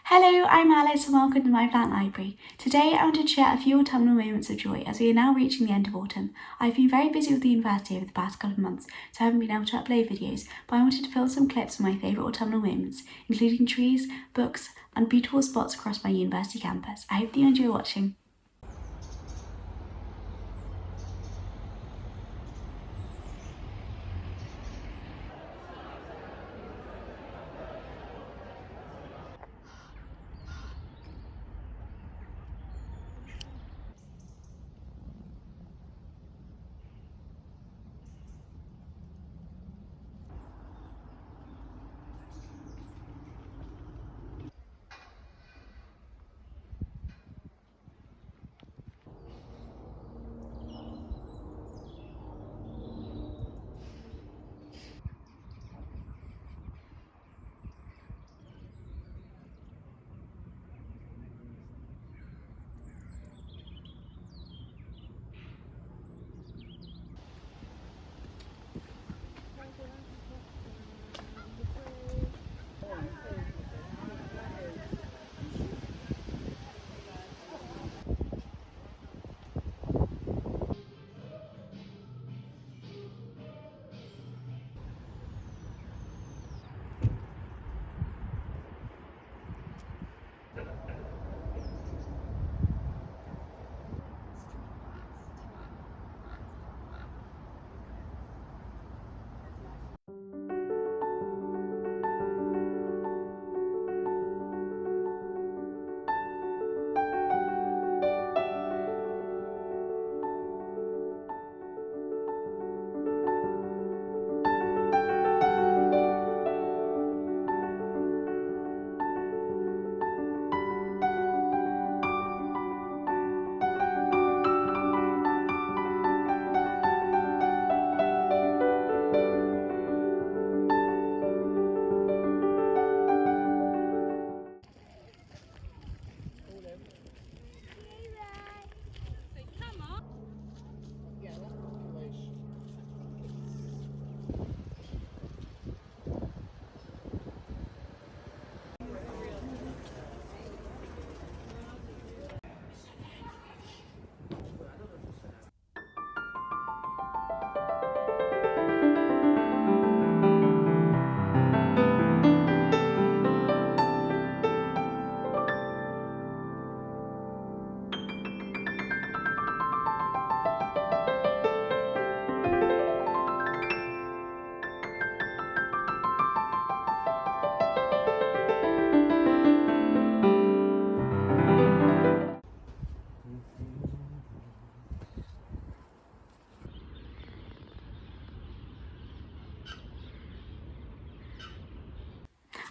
Hello, I'm Alice and welcome to my plant library. Today I wanted to share a few autumnal moments of joy as we are now reaching the end of autumn. I've been very busy with the university over the past couple of months, so I haven't been able to upload videos, but I wanted to film some clips of my favourite autumnal moments, including trees, books and beautiful spots across my university campus. I hope that you enjoy watching.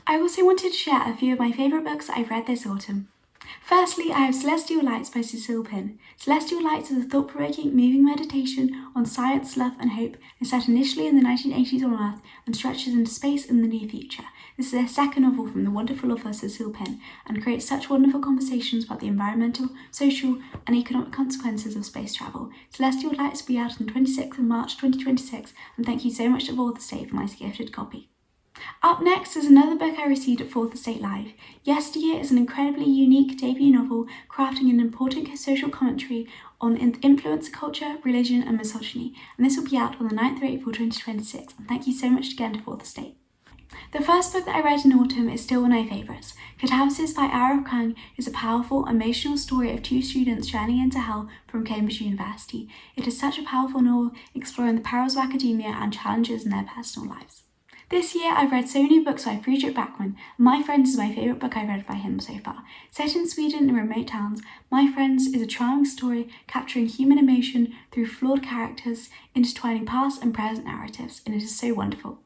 I also wanted to share a few of my favourite books I've read this autumn. Firstly, I have Celestial Lights by Cecile Pinn. Celestial Lights is a thought-provoking, moving meditation on science, love and hope, and set initially in the 1980s on Earth and stretches into space in the near future. This is their second novel from the wonderful author Cecile Pinn and creates such wonderful conversations about the environmental, social and economic consequences of space travel. Celestial Lights will be out on the 26th of March 2026, and thank you so much to Fourth Estate for my gifted copy. Up next is another book I received at Fourth Estate Live. Yesteryear is an incredibly unique debut novel crafting an important social commentary on influencer culture, religion and misogyny, and this will be out on the 9th of April 2026, and thank you so much again to Fourth Estate. The first book that I read in autumn is still one of my favourites. Catabasis by Ara Kang is a powerful, emotional story of two students journeying into hell from Cambridge University. It is such a powerful novel exploring the perils of academia and challenges in their personal lives. This year I've read so many books by Friedrich Backman, and My Friends is my favourite book I've read by him so far. Set in Sweden in remote towns, My Friends is a charming story capturing human emotion through flawed characters, intertwining past and present narratives, and it is so wonderful.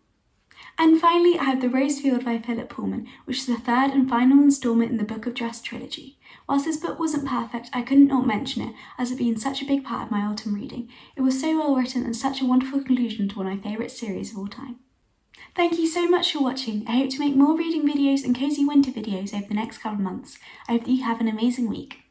And finally, I have The Rosefield by Philip Pullman, which is the third and final instalment in the Book of Dress trilogy. Whilst this book wasn't perfect, I couldn't not mention it, as it being such a big part of my autumn reading. It was so well written and such a wonderful conclusion to one of my favourite series of all time. Thank you so much for watching. I hope to make more reading videos and cozy winter videos over the next couple of months. I hope that you have an amazing week.